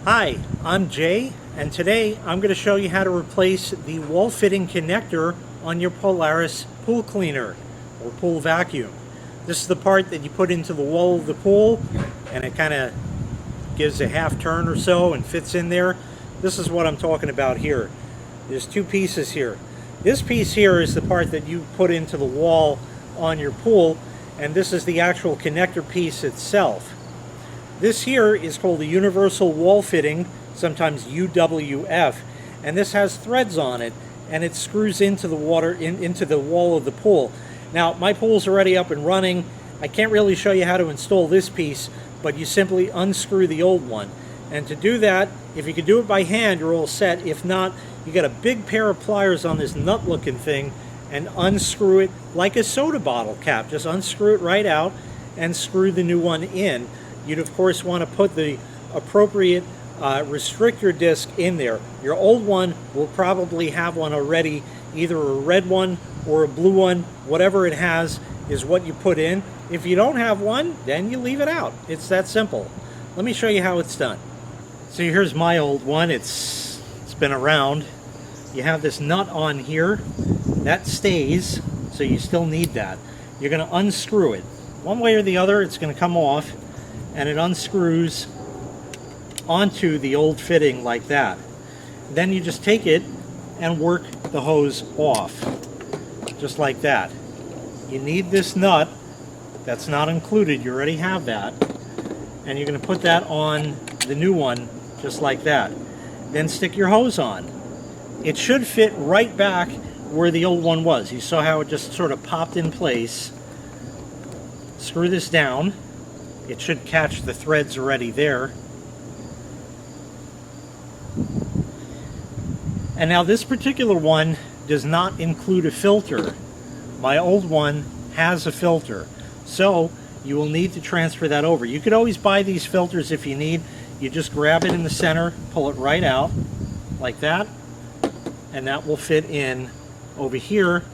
Hi, I'm Jay, and today I'm going to show you how to replace the wall fitting connector on your Polaris pool cleaner or pool vacuum. This is the part that you put into the wall of the pool and it kind of gives a half turn or so and fits in there. This is what I'm talking about here. There's two pieces here. This piece here is the part that you put into the wall on your pool, and this is the actual connector piece itself. This here is called a universal wall fitting, sometimes UWF, and this has threads on it, and it screws into the into the wall of the pool. Now, my pool's already up and running. I can't really show you how to install this piece, but you simply unscrew the old one. And to do that, if you could do it by hand, you're all set. If not, you got a big pair of pliers on this nut-looking thing and unscrew it like a soda bottle cap. Just unscrew it right out and screw the new one in. You'd of course want to put the appropriate restrictor disc in there. Your old one will probably have one already, either a red one or a blue one. Whatever it has is what you put in. If you don't have one, then you leave it out. It's that simple. Let me show you how it's done. So here's my old one. It's been around. You have this nut on here. That stays, so you still need that. You're going to unscrew it. One way or the other, it's going to come off, and it unscrews onto the old fitting like that. Then you just take it and work the hose off, just like that. You need this nut. That's not included. You already have that. And you're going to put that on the new one, just like that. Then stick your hose on. It should fit right back where the old one was. You saw how it just sort of popped in place. Screw this down. It should catch the threads already there. And now this particular one does not include a filter. My old one has a filter. So you will need to transfer that over. You could always buy these filters if you need. You just grab it in the center, pull it right out like that, and that will fit in over here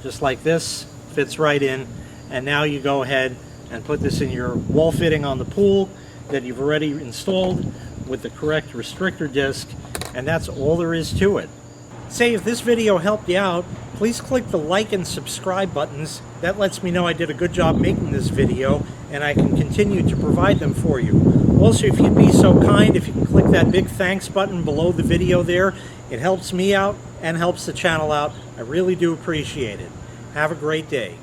just like this. Fits right in. And now you go ahead and put this in your wall fitting on the pool that you've already installed with the correct restrictor disc, and that's all there is to it. Say if this video helped you out, please click the like and subscribe buttons. That lets me know I did a good job making this video and I can continue to provide them for you. Also, if you'd be so kind, if you can click that big thanks button below the video there, it helps me out and helps the channel out. I really do appreciate it. Have a great day.